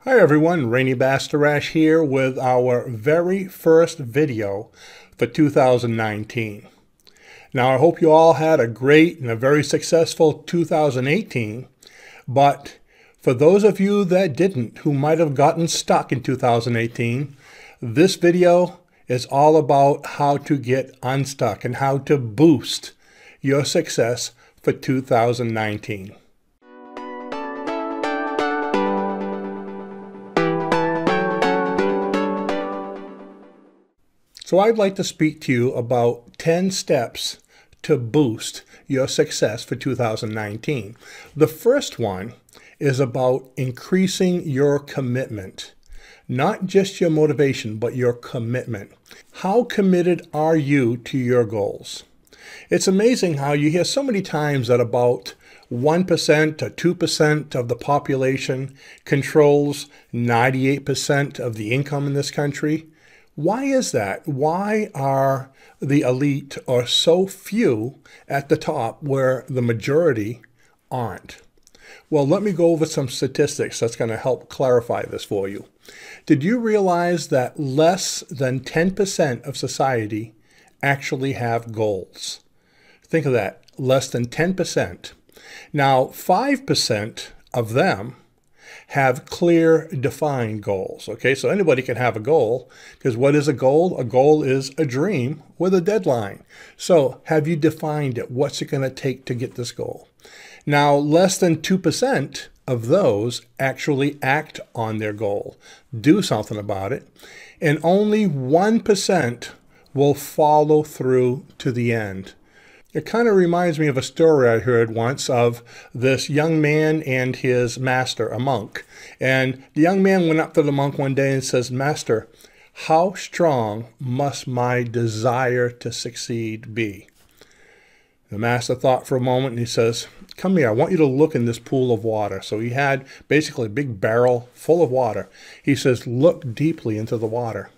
Hi everyone, Rene Bastarache here with our very first video for 2019. Now I hope you all had a great and a very successful 2018, but for those of you that didn't, who might have gotten stuck in 2018, this video is all about how to get unstuck and how to boost your success for 2019. So I'd like to speak to you about 10 steps to boost your success for 2019. The first one is about increasing your commitment. Not just your motivation, but your commitment. How committed are you to your goals? It's amazing how you hear so many times that about 1% or 2% of the population controls 98% of the income in this country. Why is that? Why are the elite or so few at the top where the majority aren't? Well, let me go over some statistics that's going to help clarify this for you. Did you realize that less than 10% of society actually have goals? Think of that, less than 10%. Now, 5% of them have clear, defined goals. Okay, so anybody can have a goal, because what is a goal? A goal is a dream with a deadline. So have you defined it? What's it going to take to get this goal? Now, less than 2% of those actually act on their goal, do something about it, and only 1% will follow through to the end. It kind of reminds me of a story I heard once of this young man and his master, a monk. And the young man went up to the monk one day and says, "Master, how strong must my desire to succeed be?" The master thought for a moment and he says, "Come here, I want you to look in this pool of water." So he had basically a big barrel full of water. He says, "Look deeply into the water."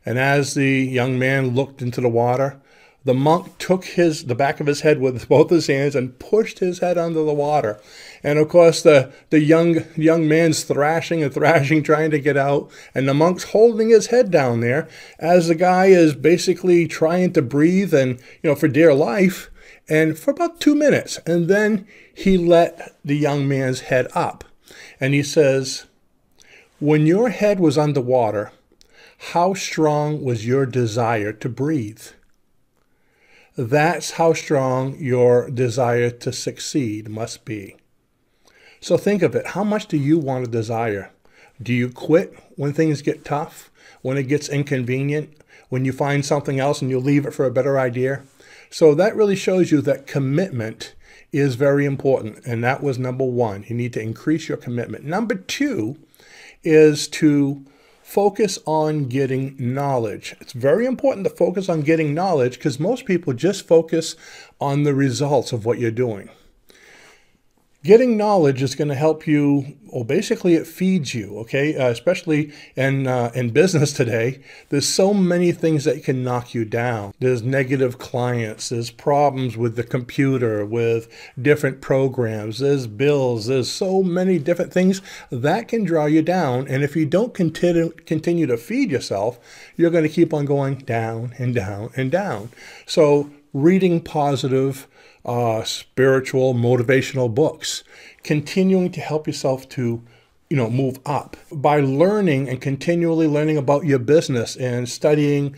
And as the young man looked into the water, the monk took the back of his head with both his hands and pushed his head under the water. And of course, the young man's thrashing and thrashing, trying to get out. And the monk's holding his head down there as the guy is basically trying to breathe and, for dear life. And for about 2 minutes. And then he let the young man's head up. And he says, "When your head was underwater, how strong was your desire to breathe?" That's how strong your desire to succeed must be. So think of it. How much do you want to desire? Do you quit when things get tough? When it gets inconvenient? When you find something else and you leave it for a better idea? So that really shows you that commitment is very important. And that was number one. You need to increase your commitment. Number two is to focus on getting knowledge. It's very important to focus on getting knowledge because most people just focus on the results of what you're doing. Getting knowledge is going to help you, well, basically it feeds you, okay? Especially in business today, there's so many things that can knock you down. There's negative clients, there's problems with the computer, with different programs, there's bills, there's so many different things that can draw you down. And if you don't continue to feed yourself, you're going to keep on going down and down and down. So reading positive, spiritual, motivational books, continuing to help yourself to, move up by learning and continually learning about your business and studying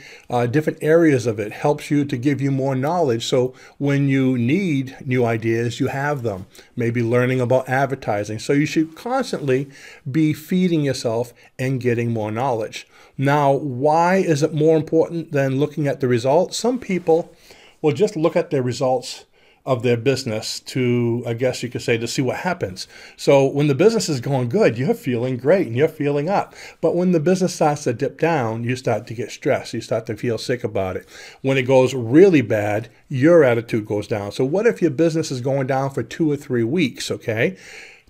different areas of it helps you to give you more knowledge. So when you need new ideas, you have them. Maybe learning about advertising. So you should constantly be feeding yourself and getting more knowledge. Now, why is it more important than looking at the results? Some people will just look at their results of their business to, I guess you could say, to see what happens. So when the business is going good, you're feeling great and you're feeling up. But when the business starts to dip down, you start to get stressed. You start to feel sick about it. When it goes really bad, your attitude goes down. So what if your business is going down for 2 or 3 weeks, okay?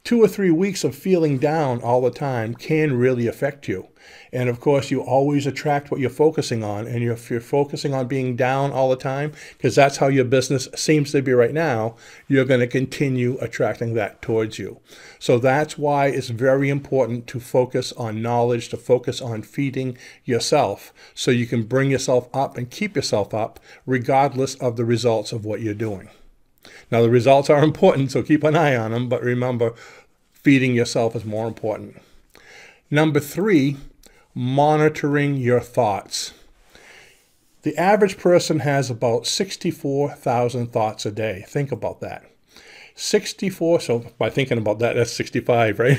2 or 3 weeks of feeling down all the time can really affect you. And of course, you always attract what you're focusing on. And if you're focusing on being down all the time, because that's how your business seems to be right now, you're going to continue attracting that towards you. So that's why it's very important to focus on knowledge, to focus on feeding yourself so you can bring yourself up and keep yourself up regardless of the results of what you're doing. Now, the results are important, so keep an eye on them, but remember, feeding yourself is more important. Number 3, monitoring your thoughts. The average person has about 64,000 thoughts a day. Think about that. 64, so by thinking about that, that's 65, right?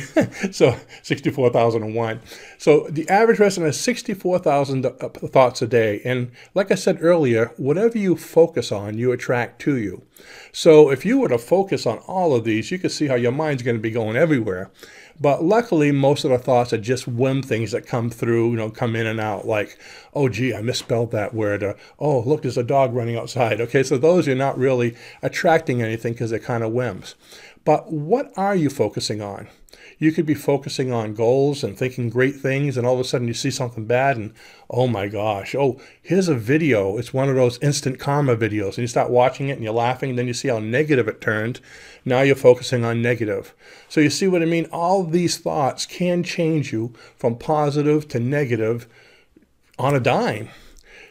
So 64,001. So the average person has 64,000 thoughts a day. And like I said earlier, whatever you focus on, you attract to you. So if you were to focus on all of these, you could see how your mind's going to be going everywhere. But luckily, most of the thoughts are just whim things that come through, come in and out, like, oh, gee, I misspelled that word. Or, oh, look, there's a dog running outside. Okay, so those you're not really attracting anything because they're kind of whims. But what are you focusing on? You could be focusing on goals and thinking great things, and all of a sudden you see something bad, and oh my gosh, oh, here's a video. It's one of those instant karma videos, and you start watching it and you're laughing, and then you see how negative it turned. Now you're focusing on negative. So you see what I mean? All these thoughts can change you from positive to negative on a dime.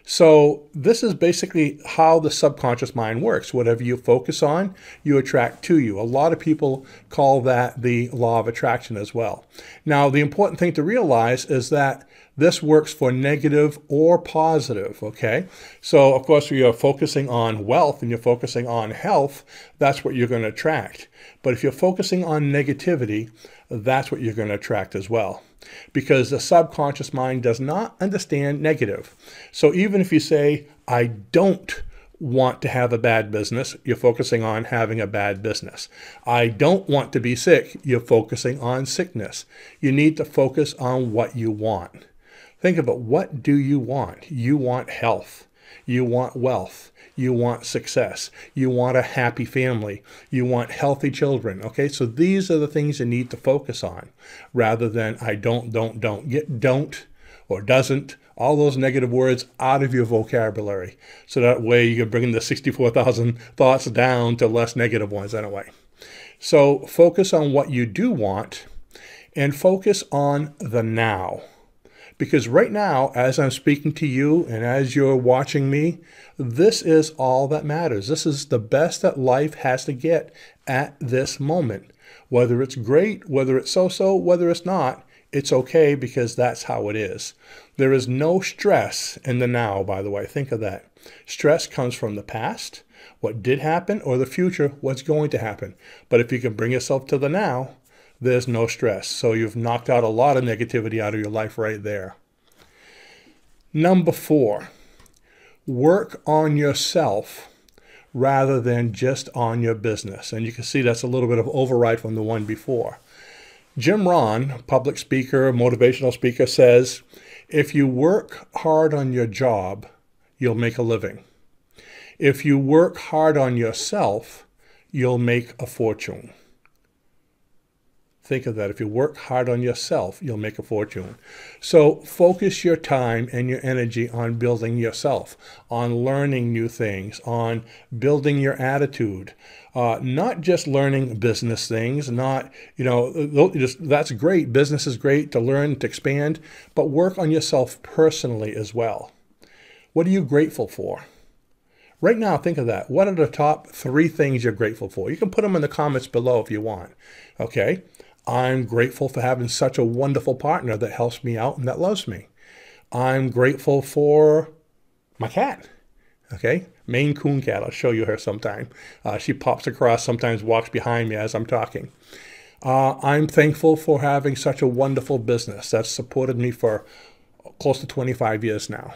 So this is basically how the subconscious mind works. Whatever you focus on, you attract to you. A lot of people call that the law of attraction as well. Now, the important thing to realize is that this works for negative or positive, okay? So, of course, if you're focusing on wealth and you're focusing on health, that's what you're going to attract. But if you're focusing on negativity, that's what you're going to attract as well. Because the subconscious mind does not understand negative. So even if you say, I don't want to have a bad business, you're focusing on having a bad business. I don't want to be sick, you're focusing on sickness. You need to focus on what you want. Think about, what do you want? You want health. You want wealth. You want success. You want a happy family. You want healthy children. Okay, so these are the things you need to focus on rather than I don't. Get don't or doesn't, all those negative words out of your vocabulary. So that way you can bring the 64,000 thoughts down to less negative ones anyway. So focus on what you do want and focus on the now. Because right now, as I'm speaking to you and as you're watching me, this is all that matters. This is the best that life has to get at this moment. Whether it's great, whether it's so-so, whether it's not, it's okay because that's how it is. There is no stress in the now, by the way. Think of that. Stress comes from the past, what did happen, or the future, what's going to happen. But if you can bring yourself to the now, there's no stress. So you've knocked out a lot of negativity out of your life right there. Number 4, work on yourself rather than just on your business. And you can see that's a little bit of override from the one before. Jim Rohn, public speaker, motivational speaker, says, if you work hard on your job, you'll make a living. If you work hard on yourself, you'll make a fortune. Think of that. If you work hard on yourself, you'll make a fortune. So focus your time and your energy on building yourself, on learning new things, on building your attitude. Not just learning business things, not, that's great. Business is great to learn, to expand, but work on yourself personally as well. What are you grateful for? Right now, think of that. What are the top 3 things you're grateful for? You can put them in the comments below if you want. Okay. I'm grateful for having such a wonderful partner that helps me out and that loves me. I'm grateful for my cat, okay? Maine Coon cat. I'll show you her sometime. She pops across, sometimes walks behind me as I'm talking. I'm thankful for having such a wonderful business that's supported me for close to 25 years now.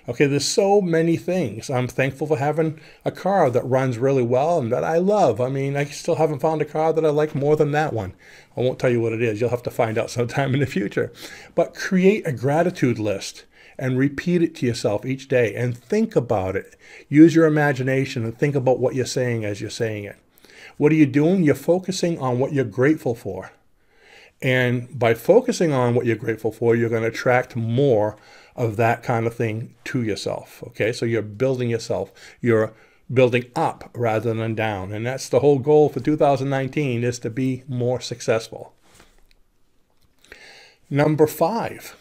Okay, there's so many things. I'm thankful for having a car that runs really well and that I love. I mean, I still haven't found a car that I like more than that one. I won't tell you what it is. You'll have to find out sometime in the future. But create a gratitude list and repeat it to yourself each day and think about it. Use your imagination and think about what you're saying as you're saying it. What are you doing? You're focusing on what you're grateful for. And by focusing on what you're grateful for, you're going to attract more of that kind of thing to yourself. Okay, so you're building yourself. You're building up rather than down. And that's the whole goal for 2019, is to be more successful. Number 5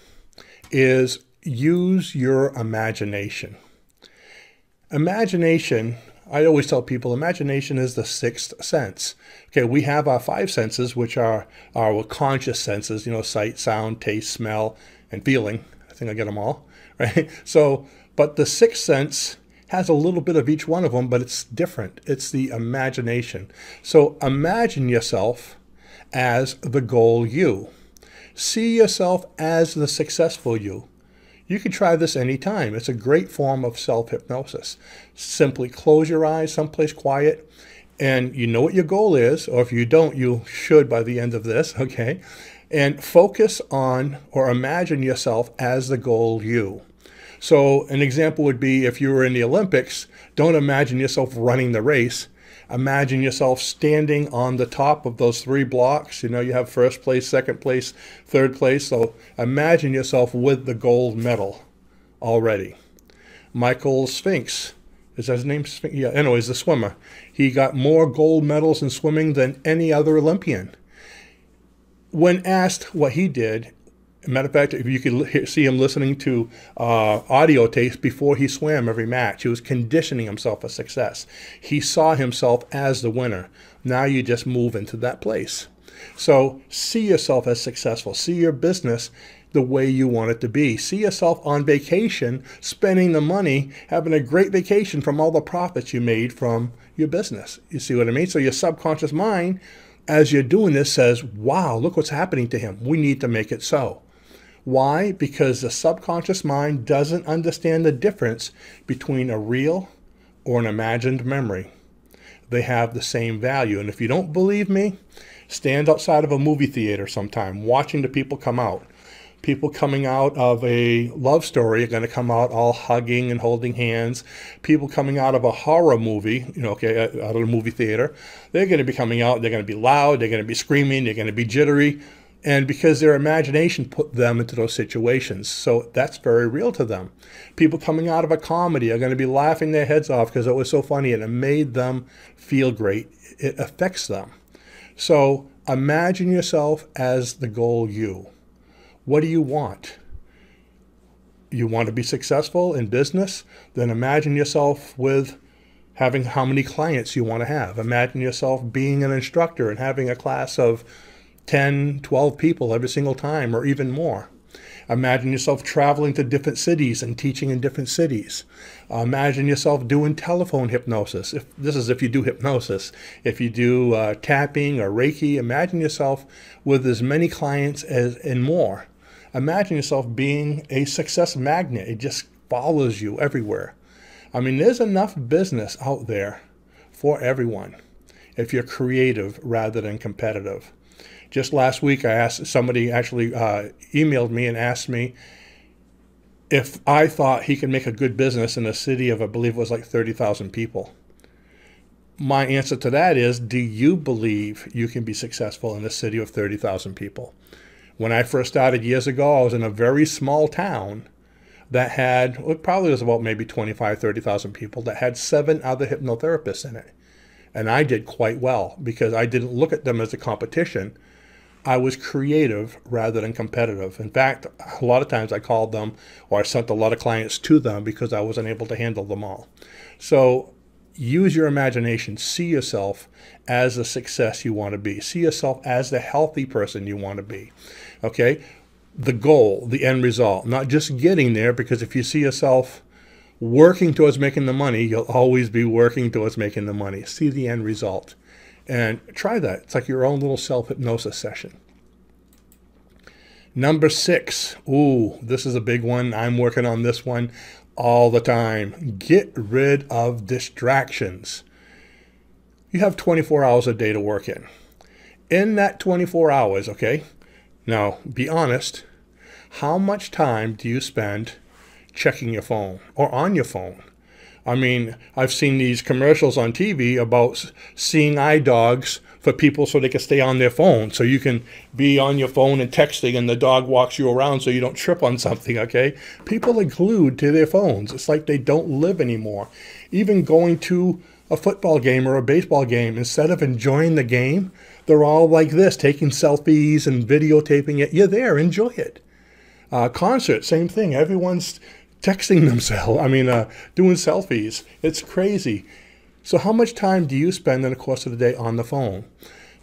is use your imagination. Imagination, I always tell people, imagination is the sixth sense. Okay, we have our 5 senses, which are our conscious senses, sight, sound, taste, smell, and feeling. I think I get them all, right? So, but the sixth sense has a little bit of each one of them, but it's different. It's the imagination. So imagine yourself as the goal you. See yourself as the successful you. You can try this anytime. It's a great form of self-hypnosis. Simply close your eyes someplace quiet, and you know what your goal is, or if you don't, you should by the end of this, okay? And focus on or imagine yourself as the goal you. So an example would be, if you were in the Olympics, don't imagine yourself running the race. Imagine yourself standing on the top of those 3 blocks. You have first place, second place, third place. So imagine yourself with the gold medal already. Michael Sphinx, is that his name? Yeah, anyways, the swimmer. He got more gold medals in swimming than any other Olympian. When asked what he did, matter of fact, if you could see him listening to audio tapes before he swam every match, he was conditioning himself for success. He saw himself as the winner. Now you just move into that place. So see yourself as successful. See your business the way you want it to be. See yourself on vacation, spending the money, having a great vacation from all the profits you made from your business. You see what I mean? So your subconscious mind, as you're doing this, says, wow, look what's happening to him. We need to make it so. Why? Because the subconscious mind doesn't understand the difference between a real or an imagined memory. They have the same value. And if you don't believe me, stand outside of a movie theater sometime, watching the people come out. People coming out of a love story are going to come out all hugging and holding hands. People coming out of a horror movie, out of a movie theater, they're going to be coming out, they're going to be loud, they're going to be screaming, they're going to be jittery. And because their imagination put them into those situations. So that's very real to them. People coming out of a comedy are going to be laughing their heads off because it was so funny and it made them feel great. It affects them. So imagine yourself as the goal you. What do you want? You want to be successful in business? Then imagine yourself with having how many clients you want to have. Imagine yourself being an instructor and having a class of 10, 12 people every single time, or even more. Imagine yourself traveling to different cities and teaching in different cities. Imagine yourself doing telephone hypnosis. If you do hypnosis. If you do tapping or Reiki, imagine yourself with as many clients and more. Imagine yourself being a success magnet. It just follows you everywhere. I mean, there's enough business out there for everyone if you're creative rather than competitive. Just last week, I asked somebody, actually emailed me and asked me if I thought he could make a good business in a city of, I believe it was like 30,000 people. My answer to that is, do you believe you can be successful in a city of 30,000 people? When I first started years ago, I was in a very small town that had, it probably was about maybe 25, 30,000 people, that had 7 other hypnotherapists in it. And I did quite well because I didn't look at them as a competition. I was creative rather than competitive. In fact, a lot of times I called them, or I sent a lot of clients to them because I wasn't able to handle them all. So use your imagination. See yourself as the success you want to be. See yourself as the healthy person you want to be. Okay? The goal, the end result, not just getting there, because if you see yourself working towards making the money, you'll always be working towards making the money. See the end result. And try that. It's like your own little self-hypnosis session. Number 6. Ooh, this is a big one. I'm working on this one all the time. Get rid of distractions. You have 24 hours a day to work in. In that 24 hours, okay, now be honest, how much time do you spend checking your phone or on your phone? I mean, I've seen these commercials on TV about seeing eye dogs for people so they can stay on their phone. So you can be on your phone and texting and the dog walks you around so you don't trip on something, okay? People are glued to their phones. It's like they don't live anymore. Even going to a football game or a baseball game, instead of enjoying the game, they're all like this, taking selfies and videotaping it. You're there, enjoy it. Concert, same thing. Everyone's texting themselves. Doing selfies. It's crazy. So how much time do you spend in the course of the day on the phone?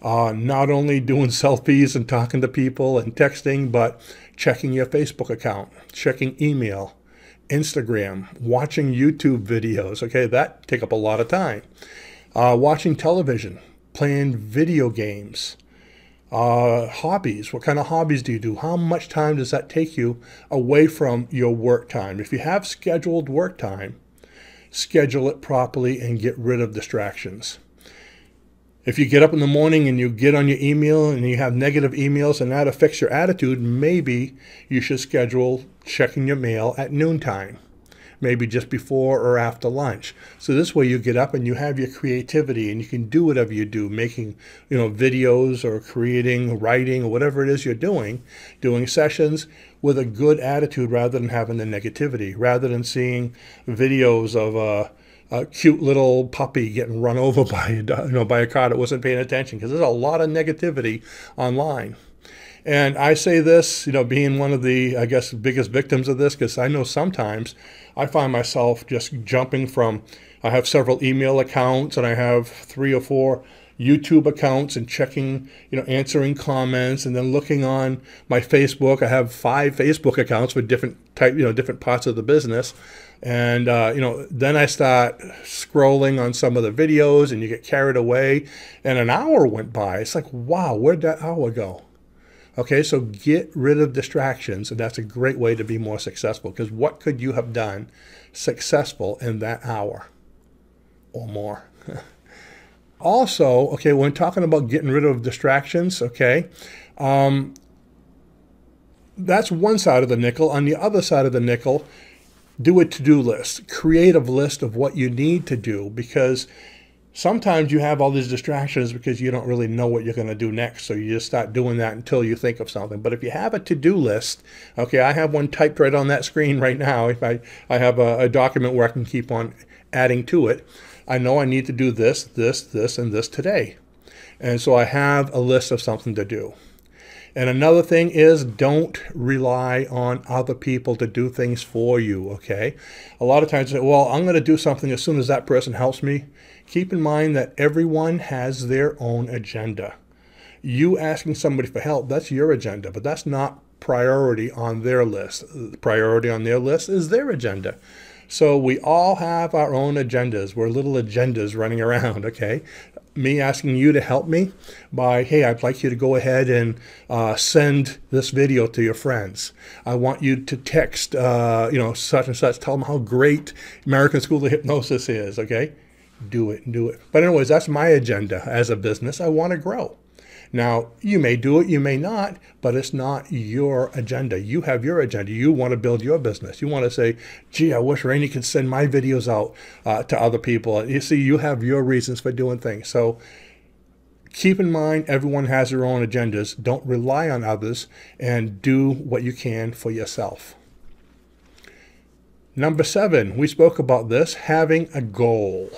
Not only doing selfies and talking to people and texting, but checking your Facebook account, checking email, Instagram, watching YouTube videos. Okay, that take up a lot of time. Watching television, playing video games, hobbies. What kind of hobbies do you do? How much time does that take you away from your work time? If you have scheduled work time, schedule it properly and get rid of distractions. If you get up in the morning and you get on your email and you have negative emails and that affects your attitude, maybe you should schedule checking your mail at noontime, maybe just before or after lunch. So this way you get up and you have your creativity and you can do whatever you do, making, videos or creating, writing, or whatever it is you're doing sessions with a good attitude rather than having the negativity, rather than seeing videos of a cute little puppy getting run over by a car that wasn't paying attention, because there's a lot of negativity online. And I say this, being one of the, I guess, biggest victims of this, because I know sometimes I find myself just jumping from, I have several email accounts and I have 3 or 4 YouTube accounts and checking, answering comments, and then looking on my Facebook. I have 5 Facebook accounts for different different parts of the business. And, then I start scrolling on some of the videos and you get carried away and an hour went by. It's like, wow, where'd that hour go? Okay, so get rid of distractions, and that's a great way to be more successful, because what could you have done successful in that hour or more? Also, okay, when talking about getting rid of distractions, okay, that's one side of the nickel. On the other side of the nickel, do a to-do list. Create a list of what you need to do, because sometimes you have all these distractions because you don't really know what you're going to do next. So you just start doing that until you think of something. But if you have a to-do list, okay, I have one typed right on that screen right now. If I have a document where I can keep on adding to it. I know I need to do this, this, this, and this today. And so I have a list of something to do. And another thing is, don't rely on other people to do things for you, okay? A lot of times, well, I'm going to do something as soon as that person helps me. Keep in mind that everyone has their own agenda. You asking somebody for help, that's your agenda, but that's not priority on their list. The priority on their list is their agenda. So we all have our own agendas. We're little agendas running around, okay? Me asking you to help me by, hey, I'd like you to go ahead and send this video to your friends. I want you to text, such and such, tell them how great American School of Hypnosis is, okay? Do it. But anyways, that's my agenda as a business. I want to grow. Now, you may do it, you may not, but it's not your agenda. You have your agenda. You want to build your business. You want to say, gee, I wish Rene could send my videos out to other people. You see, you have your reasons for doing things. So keep in mind, everyone has their own agendas. Don't rely on others, and do what you can for yourself. Number 7, we spoke about this, having a goal.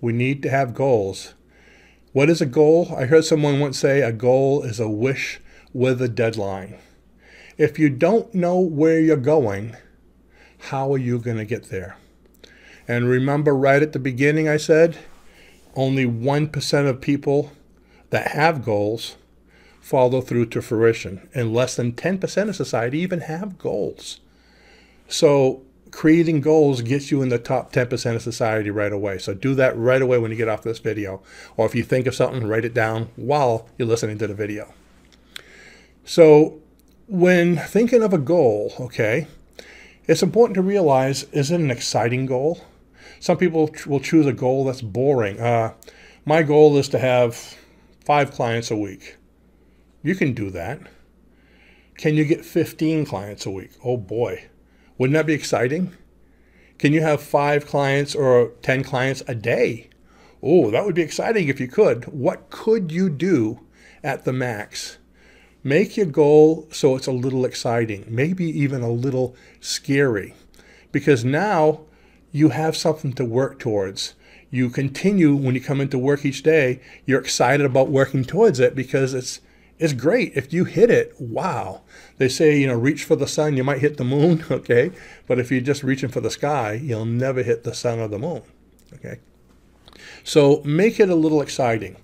We need to have goals. What is a goal? I heard someone once say a goal is a wish with a deadline. If you don't know where you're going, how are you going to get there? And remember, right at the beginning I said, only 1% of people that have goals follow through to fruition, and less than 10% of society even have goals. So creating goals gets you in the top 10% of society right away. So do that right away when you get off this video. Or if you think of something, write it down while you're listening to the video. So when thinking of a goal, okay, it's important to realize, is it an exciting goal? Some people will choose a goal that's boring. My goal is to have 5 clients a week. You can do that. Can you get 15 clients a week? Oh boy. Wouldn't that be exciting? Can you have 5 clients or 10 clients a day? Oh, that would be exciting if you could. What could you do at the max? Make your goal so it's a little exciting, maybe even a little scary, because now you have something to work towards. You continue when you come into work each day, you're excited about working towards it because it's great. If you hit it, wow. They say, you know, reach for the sun, you might hit the moon, okay? But if you're just reaching for the sky, you'll never hit the sun or the moon, okay? So make it a little exciting.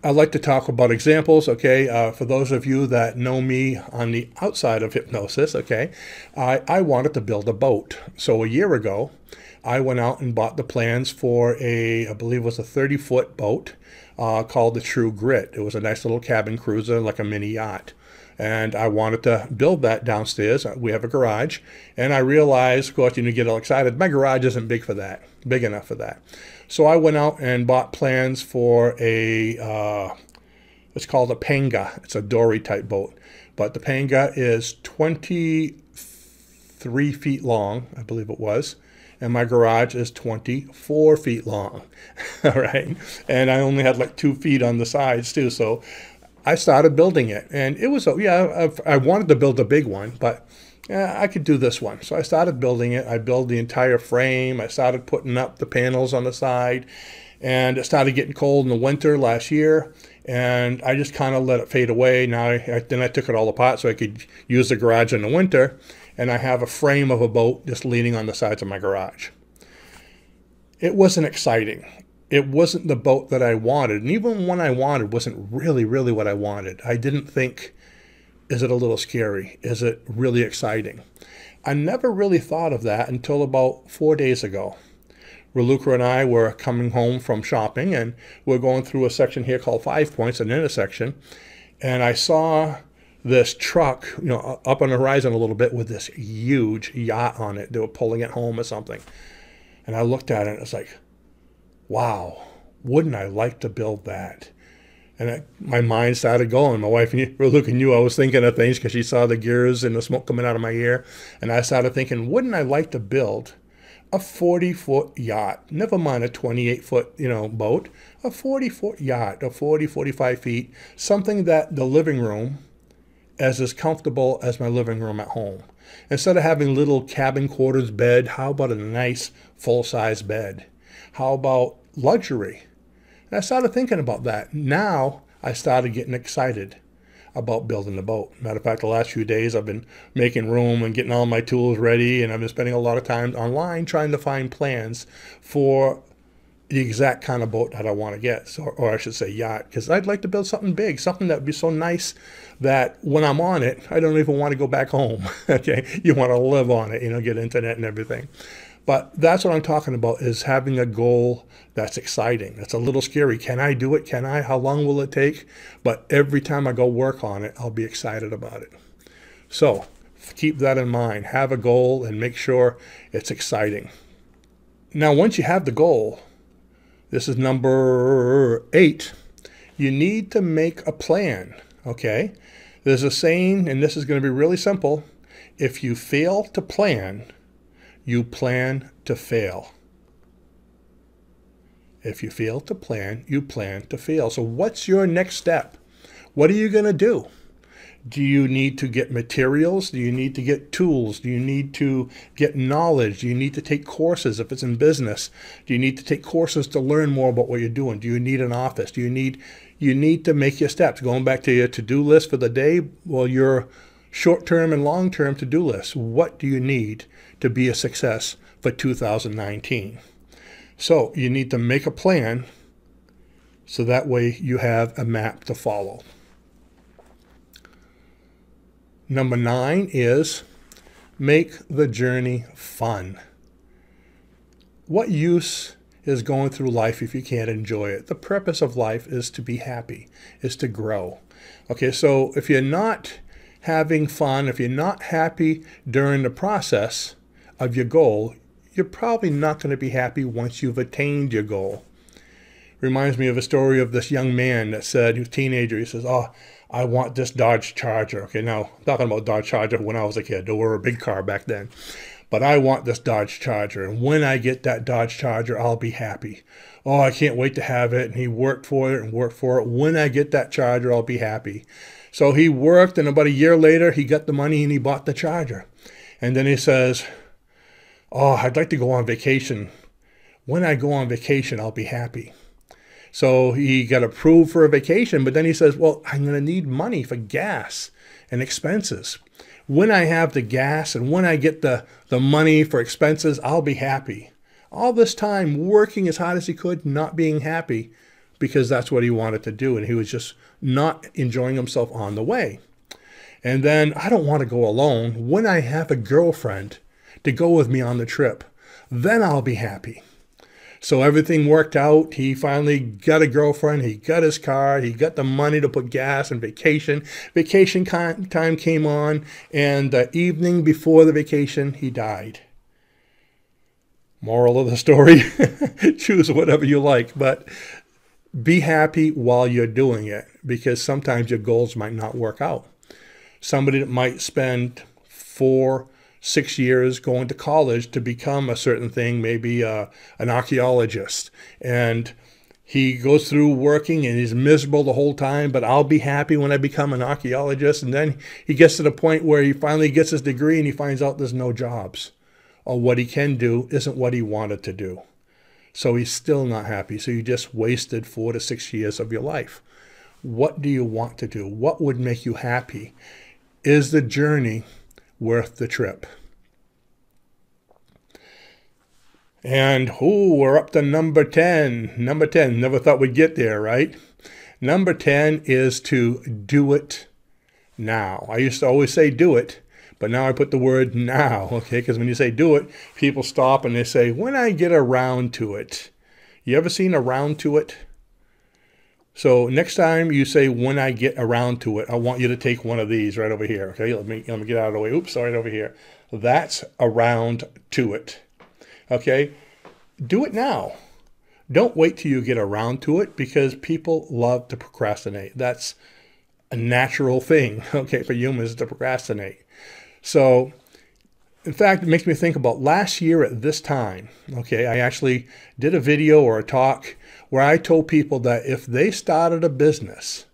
I'd like to talk about examples, okay? For those of you that know me on the outside of hypnosis, okay, I wanted to build a boat. So a year ago, I went out and bought the plans for I believe it was a 30-foot boat called the True Grit. It was a nice little cabin cruiser, like a mini yacht. And I wanted to build that downstairs. We have a garage. And I realized, of course, you get all excited. My garage isn't big enough for that. So I went out and bought plans for it's called a Panga. It's a dory type boat. But the Panga is 23 feet long, I believe it was. And my garage is 24 feet long, all right? And I only had like 2 feet on the sides too. So I started building it. And it was, yeah, I wanted to build a big one, but I could do this one. So I started building it. I built the entire frame. I started putting up the panels on the side. And it started getting cold in the winter last year. And I just kind of let it fade away. Now, then I took it all apart so I could use the garage in the winter. And I have a frame of a boat just leaning on the sides of my garage. It wasn't exciting. It wasn't the boat that I wanted. And even one I wanted wasn't really, really what I wanted. I didn't think, is it a little scary? Is it really exciting? I never really thought of that until about 4 days ago. Raluca and I were coming home from shopping, and we're going through a section here called 5 Points, an intersection. And I saw this truck, you know, up on the horizon a little bit with this huge yacht on it. They were pulling it home or something. And I looked at it and it's like, wow, wouldn't I like to build that? And my mind started going. My wife Raluca knew I was thinking of things because she saw the gears and the smoke coming out of my ear. And I started thinking, wouldn't I like to build a 40-foot yacht? Never mind a 28-foot, you know, boat. A 40-foot yacht, a 40, 45 feet, something that the living room as comfortable as my living room at home. Instead of having little cabin quarters bed, how about a nice full-size bed? How about luxury? And I started thinking about that. Now I started getting excited about building the boat. Matter of fact, the last few days I've been making room and getting all my tools ready, and I've been spending a lot of time online trying to find plans for the exact kind of boat that I want to get, so, or I should say yacht, because I'd like to build something big, something that would be so nice that when I'm on it, I don't even want to go back home, okay? You want to live on it, you know, get internet and everything. But that's what I'm talking about, is having a goal that's exciting. That's a little scary. Can I do it? Can I? How long will it take? But every time I go work on it, I'll be excited about it. So keep that in mind. Have a goal and make sure it's exciting. Now, once you have the goal, this is number 8, you need to make a plan, okay? There's a saying, and this is going to be really simple. If you fail to plan, you plan to fail. If you fail to plan, you plan to fail. So what's your next step? What are you going to do? Do you need to get materials? Do you need to get tools? Do you need to get knowledge? Do you need to take courses if it's in business? Do you need to take courses to learn more about what you're doing? Do you need an office? You need to make your steps. Going back to your to-do list for the day, well, your short-term and long-term to-do list. What do you need to be a success for 2019? So you need to make a plan so that way you have a map to follow. Number 9 is make the journey fun. What use is going through life if you can't enjoy it? The purpose of life is to be happy, is to grow. Okay, so if you're not having fun, if you're not happy during the process of your goal, you're probably not going to be happy once you've attained your goal. Reminds me of a story of this young man that said, he was a teenager, he says, oh, I want this Dodge Charger. Okay, now, I'm talking about Dodge Charger when I was a kid. They were a big car back then. but I want this Dodge Charger. And when I get that Dodge Charger, I'll be happy. Oh, I can't wait to have it. And he worked for it and worked for it. When I get that Charger, I'll be happy. So he worked, and about a year later, he got the money and he bought the Charger. And then he says, oh, I'd like to go on vacation. When I go on vacation, I'll be happy. So he got approved for a vacation, but then he says, well, I'm going to need money for gas and expenses. When I have the gas and when I get the money for expenses, I'll be happy. All this time working as hard as he could, not being happy because that's what he wanted to do. And he was just not enjoying himself on the way. And then I don't want to go alone. When I have a girlfriend to go with me on the trip, then I'll be happy. So everything worked out. He finally got a girlfriend. He got his car. He got the money to put gas and vacation. Vacation time came on, and the evening before the vacation, he died. Moral of the story, choose whatever you like, but be happy while you're doing it, because sometimes your goals might not work out. Somebody that might spend 4-6 years going to college to become a certain thing, maybe an archaeologist, and he goes through working and he's miserable the whole time, but I'll be happy when I become an archaeologist. And then he gets to the point where he finally gets his degree and he finds out there's no jobs, or what he can do isn't what he wanted to do. So he's still not happy. So you just wasted 4 to 6 years of your life. What do you want to do? What would make you happy? Is the journey worth the trip? And we're up to number 10. Number 10, never thought we'd get there, right? Number 10 is to do it now. I used to always say do it, but now I put the word now, okay? Because when you say do it, people stop and they say, when I get around to it. You ever seen around to it? So next time you say, when I get around to it, I want you to take one of these right over here, okay? Let me get out of the way. Oops, sorry, over here. That's around to it, okay? Do it now. Don't wait till you get around to it, because people love to procrastinate. That's a natural thing, okay, for humans to procrastinate. So, in fact, it makes me think about last year at this time, okay? I actually did a video or a talk where I told people that if they started a business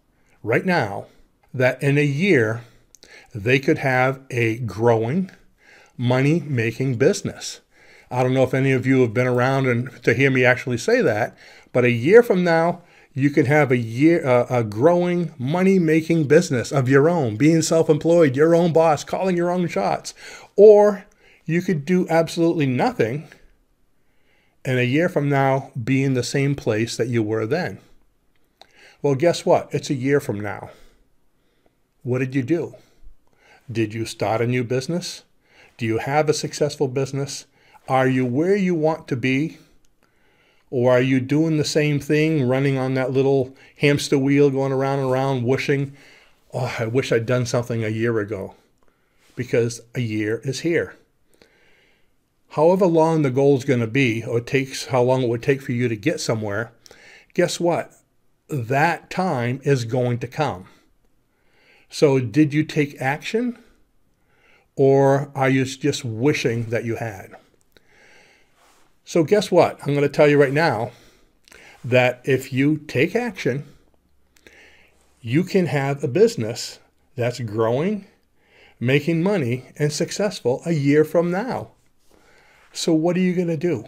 right now, that in a year, they could have a growing, money-making business. I don't know if any of you have been around and to hear me actually say that, but a year from now, you can have a growing, money-making business of your own, being self-employed, your own boss, calling your own shots. Or you could do absolutely nothing, and a year from now be in the same place that you were then. Well, guess what? It's a year from now. What did you do? Did you start a new business? Do you have a successful business? Are you where you want to be? Or are you doing the same thing, running on that little hamster wheel, going around and around, wishing, oh, I wish I'd done something a year ago? Because a year is here. However long the goal is going to be, or how long it would take for you to get somewhere, guess what? That time is going to come. So did you take action? Or are you just wishing that you had? So guess what? I'm going to tell you right now that if you take action, you can have a business that's growing, making money, and successful a year from now. So what are you going to do?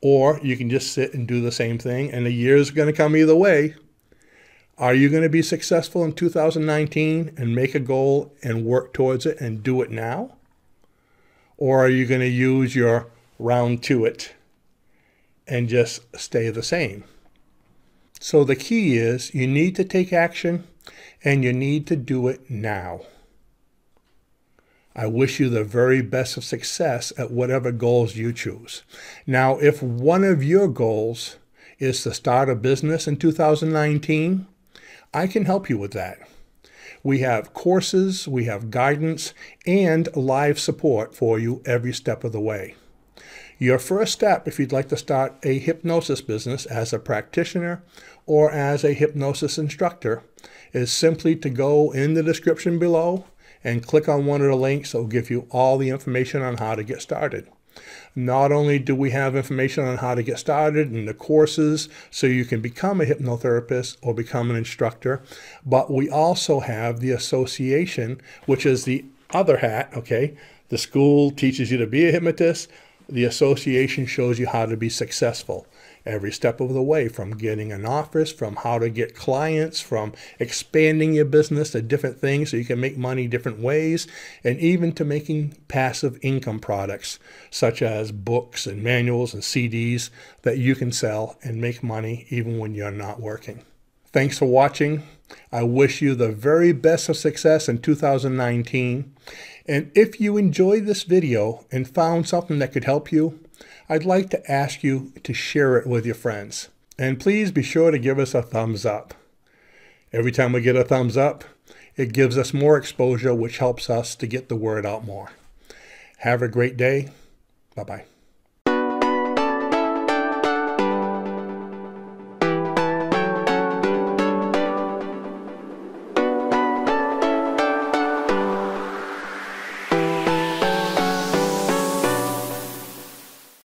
Or you can just sit and do the same thing, and a year is going to come either way. Are you going to be successful in 2019 and make a goal and work towards it and do it now? Or are you going to use your round to it and just stay the same? So the key is you need to take action, and you need to do it now. I wish you the very best of success at whatever goals you choose. Now, if one of your goals is to start a business in 2019, I can help you with that. We have courses, we have guidance, and live support for you every step of the way. Your first step, if you'd like to start a hypnosis business as a practitioner or as a hypnosis instructor, is simply to go in the description below and click on one of the links. It will give you all the information on how to get started. Not only do we have information on how to get started and the courses so you can become a hypnotherapist or become an instructor, but we also have the association, which is the other hat, okay? The school teaches you to be a hypnotist. The association shows you how to be successful every step of the way, from getting an office, from how to get clients, from expanding your business to different things so you can make money different ways, and even to making passive income products such as books and manuals and CDs that you can sell and make money even when you're not working. Thanks for watching. I wish you the very best of success in 2019. And if you enjoyed this video and found something that could help you, I'd like to ask you to share it with your friends. And please be sure to give us a thumbs up. Every time we get a thumbs up, it gives us more exposure, which helps us to get the word out more. Have a great day. Bye-bye.